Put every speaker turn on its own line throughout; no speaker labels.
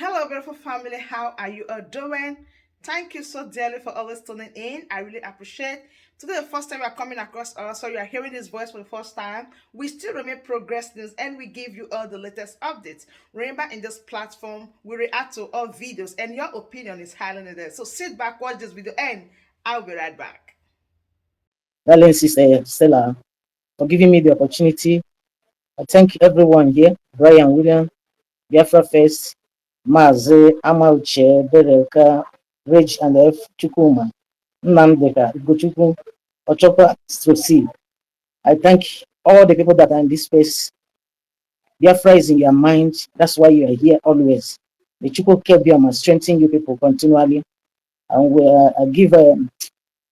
Hello, beautiful family. How are you all doing? Thank you so dearly for always tuning in. I really appreciate. Today, the first time you are coming across us, so you are hearing this voice for the first time. We still remain Progress News, and we give you all the latest updates. Remember, in this platform, we react to all videos, and your opinion is highly needed. So sit back, watch this video, and I'll be right back.
Darling Sister Stella, for giving me the opportunity. I thank everyone here, Brian William, Biafra First, Maze, Amauche, Bereka, Reg and F. Chukuma, Namdeka, Gochukwu, Ochopa, Strosi. I thank all the people that are in this space. Biafra is in your mind. That's why you are here always. The Chukwu Kebiama strengthen you people continually. And I give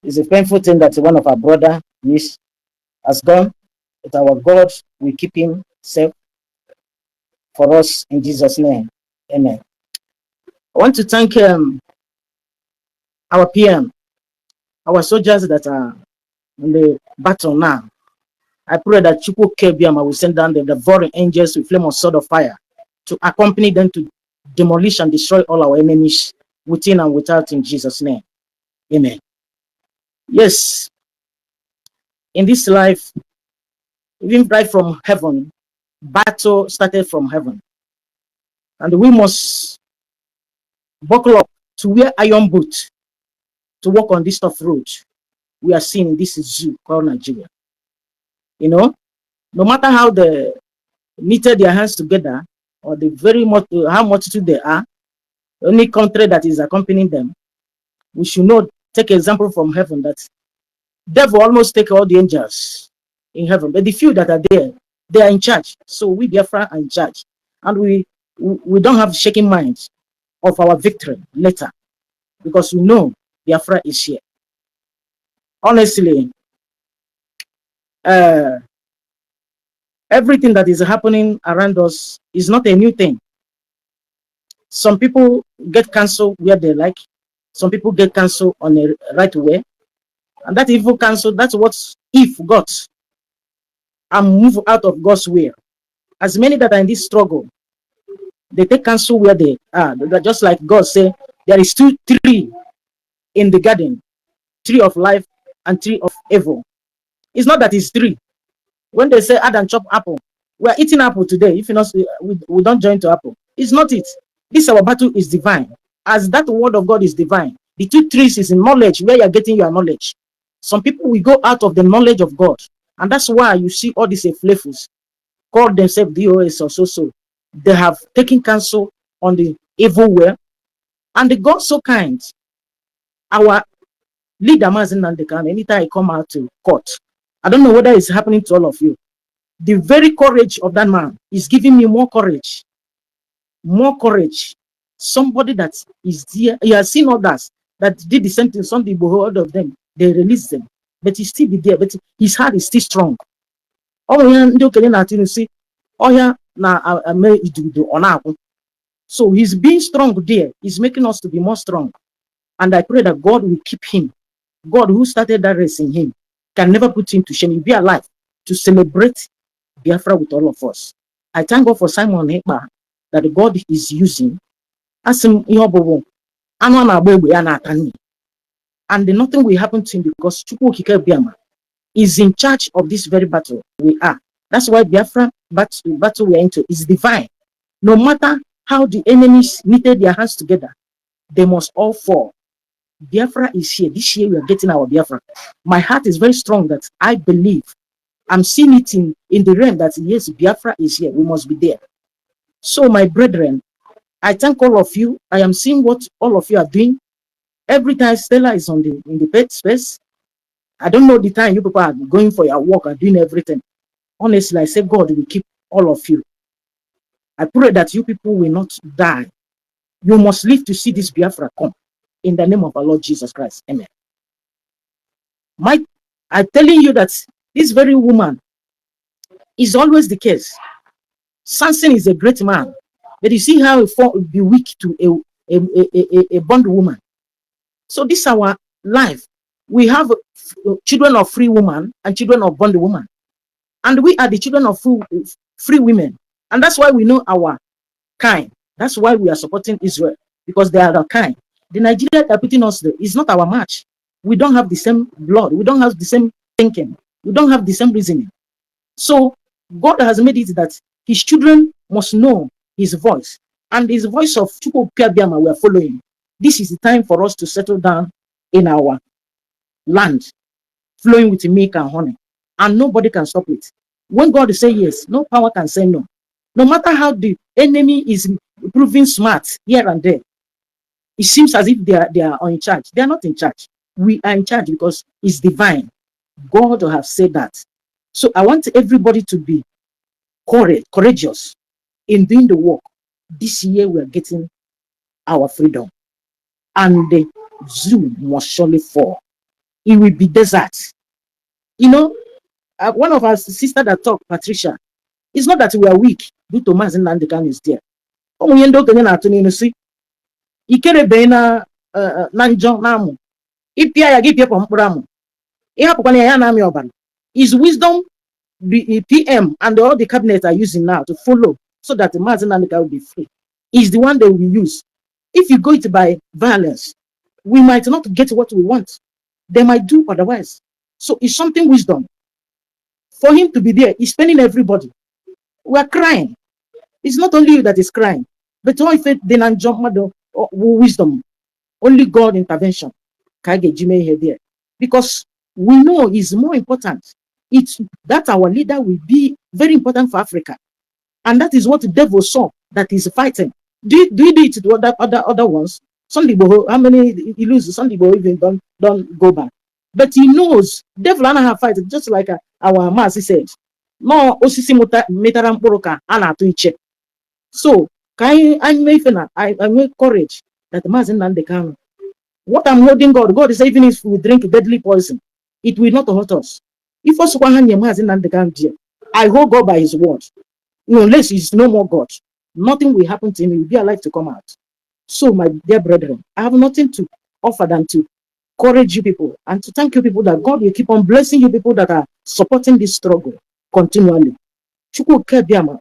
it's a painful thing that one of our brother has gone. But our God will keep him safe for us in Jesus' name. Amen. I want to thank our PM, our soldiers that are in the battle now. I pray that Chukwu Kebiama will send down the devouring angels with flame of sword of fire to accompany them to demolish and destroy all our enemies within and without in Jesus' name. Amen. Yes, in this life, even right from heaven, battle started from heaven. And we must buckle up to wear iron boots to walk on this tough road we are seeing in this zoo called Nigeria. You know, no matter how they knitted their hands together or the very much how multitude they are, any country that is accompanying them, we should not take example from heaven that devil almost take all the angels in heaven, but the few that are there, they are in charge. So we Biafra are in charge, and we don't have shaking minds of our victory later because we know Biafra is here. Honestly, uh, everything that is happening around us is not a new thing. Some people get cancer where they like. Some people get cancer on a right way. And that evil cancer, that's what if got and move out of God's way. As many that are in this struggle, they take counsel where they are. They're just like God say, there is two tree in the garden, tree of life and tree of evil. It's not that it's three. When they say add and chop apple, we are eating apple today. If you not, we don't join to apple. It's not it. This our battle is divine. As that word of God is divine, the two trees is in knowledge where you are getting your knowledge. Some people will go out of the knowledge of God, and that's why you see all these flavors call themselves DOS or so. They have taken counsel on the evil way, and the God so kind. Our leader Mazin and the can anytime I come out to court, I don't know whether it's happening to all of you. The very courage of that man is giving me more courage. More courage. Somebody that is there, he has seen others that did the same thing. Some people heard of them, they released them, but he still be there. But his heart is still strong. Oh yeah, see, oh yeah, now so he's being strong there. He's making us to be more strong. And I pray that God will keep him. God who started that race in him can never put him to shame. He'll be alive to celebrate Biafra with all of us. I thank God for Simon Ekpa that God is using. As him, and nothing will happen to him because Chukwu Biama is in charge of this very battle we are. That's why Biafra battle we are into is divine. No matter how the enemies knitted their hands together, they must all fall. Biafra is here. This year we are getting our Biafra. My heart is very strong that I believe. I'm seeing it in the realm that yes, Biafra is here. We must be there. So my brethren, I thank all of you. I am seeing what all of you are doing. Every time Stella is in the pet space, I don't know the time you people are going for your work and doing everything. Honestly, I say God will keep all of you. I pray that you people will not die. You must live to see this Biafra come. In the name of our Lord Jesus Christ. Amen. I'm telling you that this very woman is always the case. Samson is a great man. But you see how he will be weak to a bond woman. So this is our life. We have children of free woman and children of bond woman. And we are the children of free women. And that's why we know our kind. That's why we are supporting Israel, because they are the kind. The Nigeria that are putting us there is not our match. We don't have the same blood. We don't have the same thinking. We don't have the same reasoning. So God has made it that his children must know his voice. And his voice of Chukwukabiama we are following. This is the time for us to settle down in our land, flowing with milk and honey. And nobody can stop it. When God say yes, no power can say no. No matter how the enemy is proving smart here and there, it seems as if they are in charge. They are not in charge. We are in charge because it's divine. God will have said that. So I want everybody to be courageous in doing the work. This year we are getting our freedom. And the zoo must surely fall. It will be desert. You know, one of our sister that talked, Patricia, it's not that we are weak due to Mazin Nandekan is there. Ikerebe na njọ na-amụ ịpịa ya gị pịa mkpụrụ amụ ịhapụkwana ya na-amị ọbara. Is wisdom the PM and all the cabinet are using now to follow so that the Mazi Nandeka will be free is the one they will use. If you go it by violence, we might not get what we want. They might do otherwise. So it's something wisdom. For him to be there, he's spending everybody. We are crying. It's not only you that is crying, but all if it then wisdom, only God intervention can get Jimmy here there. Because we know it's more important. It's that our leader will be very important for Africa. And that is what the devil saw that is fighting. Do you do it to other ones? Sunday Boho, how many he loses? Sunday Boho even don't go back. But he knows devil and have fight just like our Mazi said. No osisi metaram poroka ana to each. So I may courage that Mazi Nandekano. What I'm holding God is even if we drink deadly poison, it will not hurt us. If us I hold God by his word. Unless he's no more God, nothing will happen to him. He will be alive to come out. So, my dear brethren, I have nothing to offer than to encourage you people and to thank you people that God will keep on blessing you people that are supporting this struggle continually.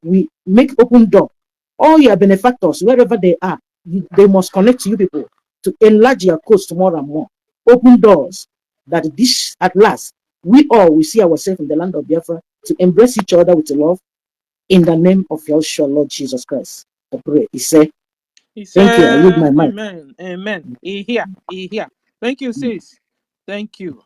We make open door. All your benefactors, wherever they are, they must connect to you people to enlarge your coast more and more. Open doors that this at last we all will see ourselves in the land of Biafra to embrace each other with love in the name of Yahshua Lord Jesus Christ. I pray. He said, thank you. I leave my mic.
Amen. Amen. He here. Thank you, sis. Thank you.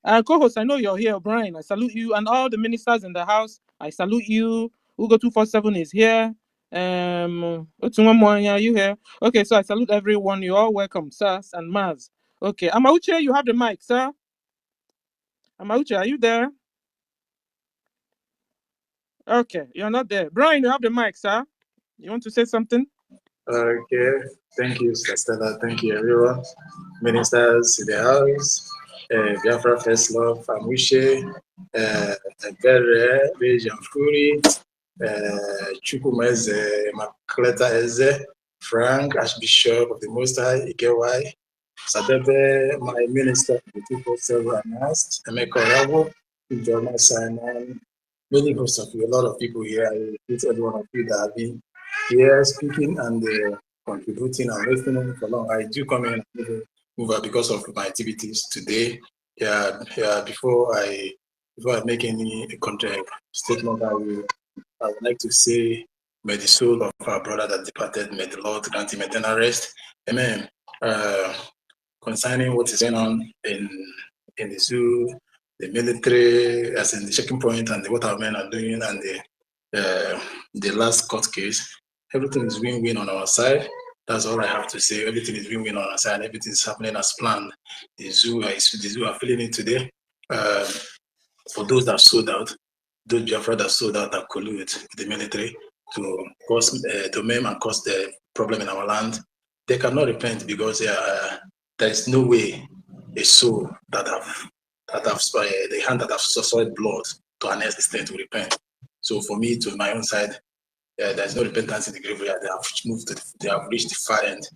Co-host, I know you're here, Brian. I salute you and all the ministers in the house. I salute you. Ugo 247 is here. Otunwamoanya, are you here? Okay, so I salute everyone. You're all welcome, sirs and Maz. Okay, Amauche, you have the mic, sir. Amauche, are you there? Okay, you're not there. Brian, you have the mic, sir. You want to say something?
Okay, thank you, Stella. Thank you, everyone. Ministers in the house, Biafra First Love, Famushe, Ebere, Bejan Furi, Chukwumeze, Makleta Eze, Frank, Archbishop of the Most High, Ikewai, Sadebe, my minister, the 247 announced, Emeka Rabo, Ijoma Simon, many hosts of you, a lot of people here. I greet every one of you that have been here speaking and contributing and listening for long. I do come in and move out because of my activities today. Before I make any statement, I would like to say, may the soul of our brother that departed, may the Lord grant him eternal rest. Amen. Concerning what is going on in the zoo, the military, as in the checking point, and what our men are doing, and the last court case, everything is win-win on our side. That's all I have to say. Everything is win-win on our side. Everything is happening as planned. The zoo are feeling it today. For those that sold out, those Biafra that sold out that collude with the military to cause to maim and cause the problem in our land, they cannot repent because there is no way a soul that have the hand that have soiled blood to an extent to repent. So for me, to my own side, there is no repentance in the graveyard. They have reached the far end.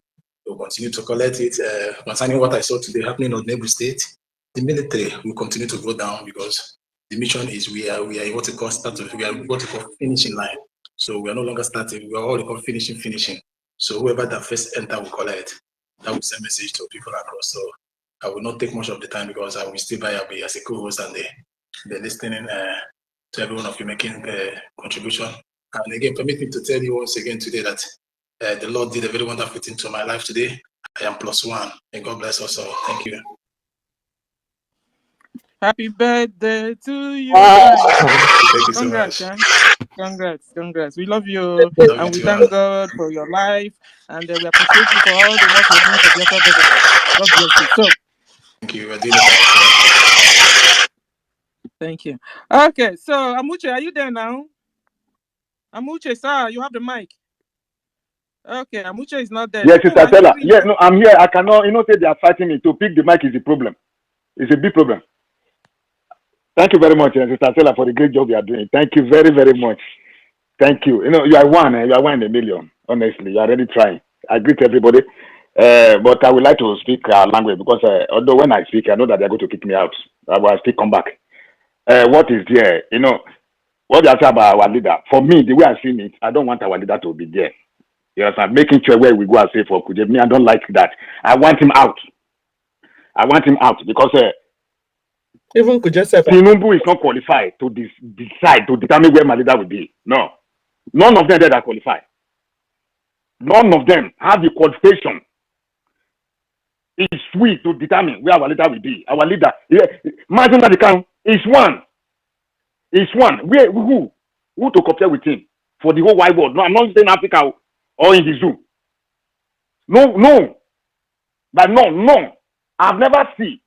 We'll continue to collect it. Concerning what I saw today happening on Nebel State, the military will continue to go down because the mission is we are what we call finishing line. So we are no longer starting. We are all finishing. So whoever that first enter will collect. That will send message to people across. So I will not take much of the time because I will still be as a co-host and the listening to every one of you making contribution. And again, permit me to tell you once again today that the Lord did a very wonderful thing to my life today. I am +1, and God bless us all. Thank you.
Happy birthday to you,
Wow.
Brian.
Thank you so
Congrats,
much.
Congrats. We love you,
Love
and
you
we
too.
thank God for your life, and we appreciate you for all the work you're doing for Biafra government. God bless you. So,
Thank you. We're doing it ourselves.
thank you. Okay, so Amuche, are you there now? Amuche, sir, you have the mic. Okay, Amuche is not there.
Yes,
People
Sister
are
Stella.
hearing
Yeah,
you.
no, I'm here. I cannot, say they are fighting me. To pick the mic is a problem. It's a big problem. Thank you very much, Sister Stella, for the great job you are doing. Thank you very, very much. Thank you. You are one. You are one in a million. Honestly, you are really trying. I greet everybody. But I would like to speak our language because although when I speak, I know that they are going to kick me out. I will still come back. What is there? What you say about our leader? For me, the way I see it, I don't want our leader to be there. Yes, I'm making sure where we go and say for Kuje. Me, I don't like that. I want him out. I want him out because
Even could just say,
Tinubu is not qualified to decide to determine where my leader will be. No, none of them there that qualify. None of them have the qualification. It's we to determine where our leader will be. Our leader, Martin Luther is one. Is one. Where who to compare with him for the whole wide world? No, I'm not saying Africa or in the zoo. No, but no. I've never seen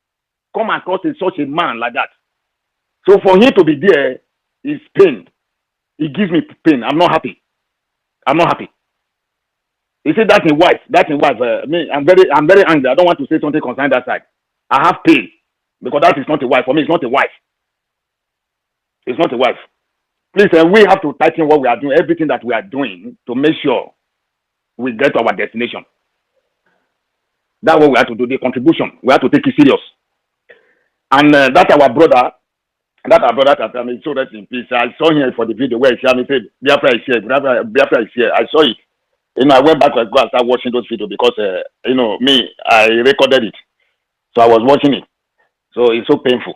come across such a man like that. So for him to be there is pain. It gives me pain. I'm not happy. You see that in wife. Me, I'm very angry. I don't want to say something concerning that side. I have pain because that is not a wife. For me, it's not a wife. It's not a wife. Please, we have to tighten what we are doing, everything that we are doing to make sure we get to our destination. That's what we have to do. The contribution, we have to take it serious. And that our brother that I mean, so that in peace. I saw him for the video where he said, Biafra is here, Biafra is here. I saw it. I went back to go and start watching those videos because, me, I recorded it. So I was watching it. So it's so painful.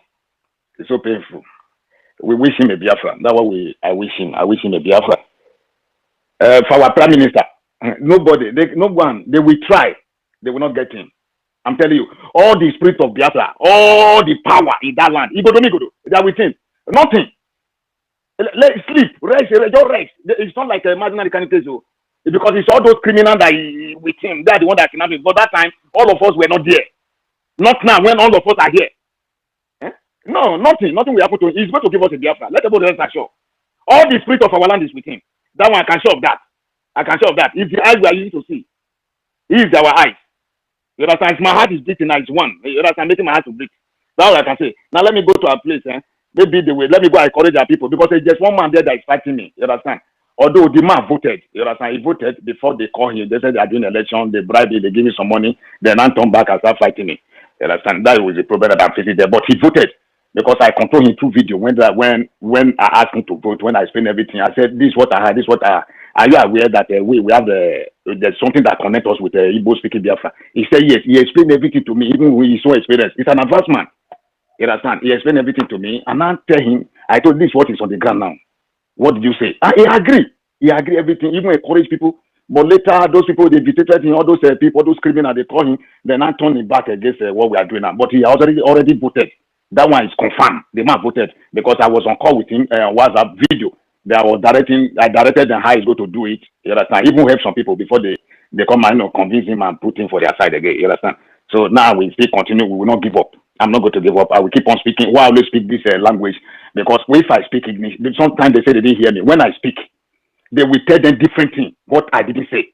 It's so painful. We wish him a Biafra. That's what I wish him. I wish him a Biafra. For our prime minister, no one, they will try. They will not get him. I'm telling you, all the spirit of Biafra, all the power in that land, they are with him. Nothing. Let sleep, rest, just rest. It's not like a imaginary kind of case, because it's all those criminals that with him. They are the one that kidnapped him. But that time, all of us were not there. Not now, when all of us are here. No, nothing will happen to him. He's going to give us a Biafra. Let everybody rest assured. All the spirit of our land is with him. That one, I can show of that. If the eyes we are using to see, he is our eyes. You understand? If my heart is beating now, it's one. You understand? Making my heart to beat. That's all I can say. Now let me go to a place. Maybe the way. Let me go encourage our people because there's just one man there that is fighting me. You understand? Although the man voted, you understand? He voted before they call him. They said they are doing election. They bribe him. They give him some money. Then I turn back and start fighting me. You understand? That was the problem that I'm facing there. But he voted because I control him through video. When I asked him to vote, when I explained everything, I said, "This is what I had. This is what I." Are you aware that we have there's something that connects us with Igbo speaking Biafra? He said yes. He explained everything to me, even with his own experience. It's an advanced man. You understand? He explained everything to me, and I tell him, I told this what is on the ground now. What did you say? And he agreed. He agreed everything, even encouraged people. But later, those people they vitiated him, all those people, those criminals, they call him. Then I turn him back against what we are doing now. But he already voted. That one is confirmed. The man voted because I was on call with him. WhatsApp video. I directed them how he's going to do it. You understand? Even help some people before they come and convince him and put him for their side again. You understand? So now we still continue. We will not give up. I'm not going to give up. I will keep on speaking. Why I always speak this language? Because if I speak English, sometimes they say they didn't hear me. When I speak, they will tell them different things. What I didn't say.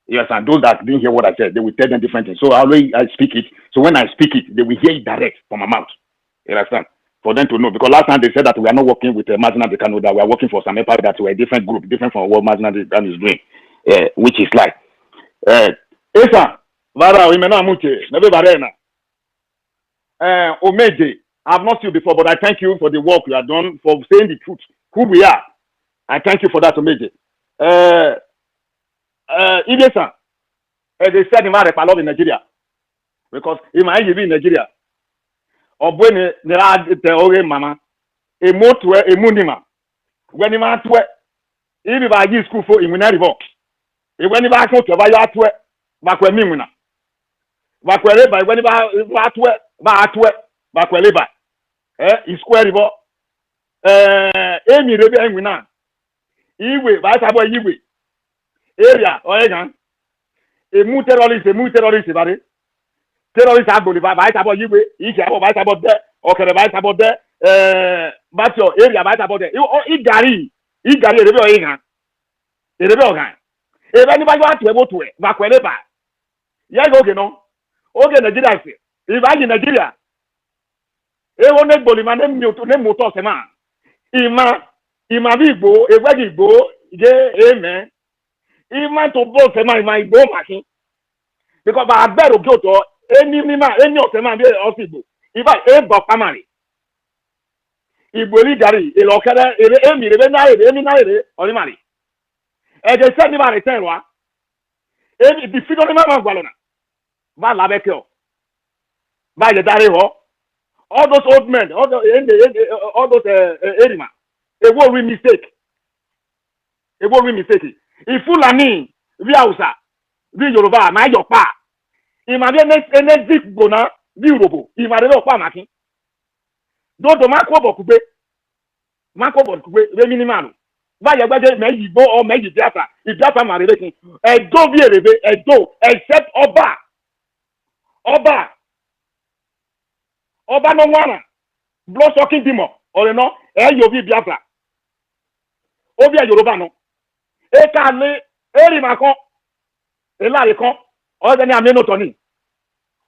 Yes, and those that didn't hear what I said, they will tell them different things. So I speak it. So when I speak it, they will hear it direct from my mouth. You understand? For them to know. Because last time they said that we are not working with Martin Dekano, that we are working for some Ekpa, that we are a different group, different from what Martin Dekano is doing, which is like. Esa, Vara, we may not muche, never barena. Omeje, I have not seen you before, but I thank you for the work you have done, for saying the truth, who we are. I thank you for that, Omeje. Idesa, They said him out of in Nigeria. Because in my in Nigeria, or when there are the old mama, a motor, a munima. When you want to, if you buy school for him, we not revoke. If when you buy to buy your to, back when Mimuna. Back when you buy to, back when you is square river. Amy Rebe Wina. Iwe, by Sabo Iwe. Area, Oregon. A mu terrorist, buddy. Terrorist have Bolivar, by Sabo Iwe, each about by Sabo there, okay, by Sabo there, but your area by Sabo there. You Gary, Rebe Oregon. Rebe Oregon. If anybody wants to go to it, back when ever. Yes, okay, no. Okay, Nigeria. If I in Nigeria, e won't make Bolivar name you to name motor sema. Ima Igbo, a wag Igbo, amen. Even to both sema my Igbo machine. Because I better go to any of them of Igbo. If I aim for family. Igbo Gary, a local, a or money. And they send him out a terror. And the figure of Gualona. By Labecchio. By the Dario. All those old men, all those Erima. A war we mistake. A war we mistake. If Fulani, Viausa, Vi Yoruba, my your pa. Imagine next zip gona, Viurobo, Imagine pa maki. Don't the Marco Bokube. Marco Bokube, the minimal. Vaya whether may you go or may you data, if data my relation. A do be a do, except Oba. Oba no one. Blood sucking demon, or no, you be Biafra. Obia Yoruba no. Ekale, Eri Macon, Elaricon, or the name of Tony.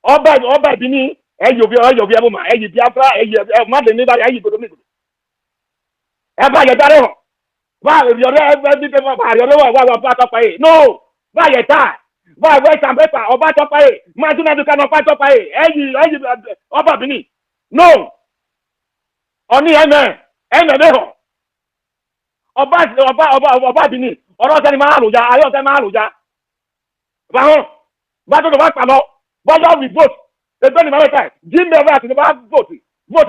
Oba Bini, you be all your Biafra, you Biafra, you mother, you go to me. Eba Yadaro. Why, if you're ever part of a no, why a tie? Why, wait some better, or part of a Martina, you cannot part of a Oba Bini. No. Only amen. Amen. Ọba Bini ọ̀rọ̀ tẹni máa lò já ayọ̀ tẹni máa lò já báwọn bá tó bá pàlọ́ bọ́jọ́ we vote ẹgbẹ́ ni máa tẹ̀ jíǹdẹ̀ àti bá vote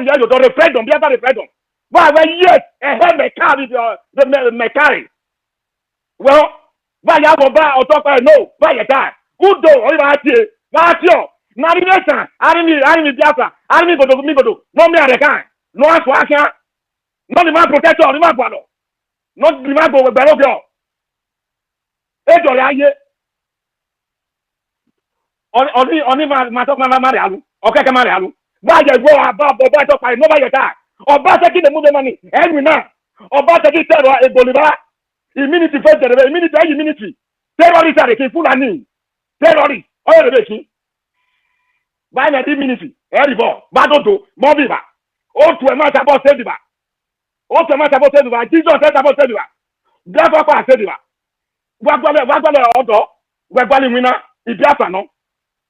yẹ yòtọ̀ referendum bí ẹ bá referendum bá wẹ yes ẹ̀hẹ́ mẹ̀kárì mẹ̀kárì wọ́n bá yà wọ́n bá ọ̀tọ́ pẹ̀ no bá yẹ tá udo ọ̀rẹ́ bá tiẹ̀ nàrí nation arimi Biafra arimi gbòdò nọ́ọ̀mì àrẹ̀ká nọ́ọ̀sù akíá nọ́ọ̀nì máa protector ní máa gbàdọ̀. Not the man go below girl. Aye. Only my talk Marialu. Okay, Marialu. Why you go above the battle by nobody attack? Or about taking the movie money. And now. Or about taking terror a Bolivar. Immunity first, immunity. Terrorists are the king full of name. Terrorists. All the king. By the immunity. Everybody. Badoto. Mobiba. Oh, to a match about Sediba. O to ma sabo se duwa Jesus se sabo se duwa Biafra pa se duwa Wagbale odo Wagbale wina Ibiafra no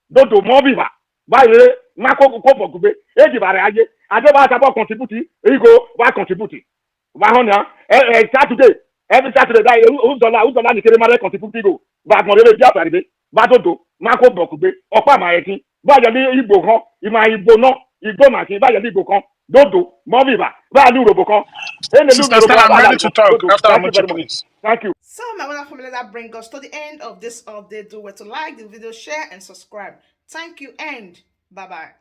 Dodo mo biba Baye ma ko bogube eji bare aye ade ba sabo contribute ego wa contribute wa honya Saturday every Saturday that $1 ni kere ma contribute go ba mo le Biafra ribe ba dodo ma ko bogube opa ma etin ba je ni Igbo kan ima Igbo no Igbo ma kin ba je ni Igbo kan Dodo, Moviva, Value Robocon.
Sister Stella, I'm ready to talk after I'm please.
Thank you.
So, my wonderful family, that brings us to the end of this update. Do well to like the video, share, and subscribe. Thank you, and bye bye.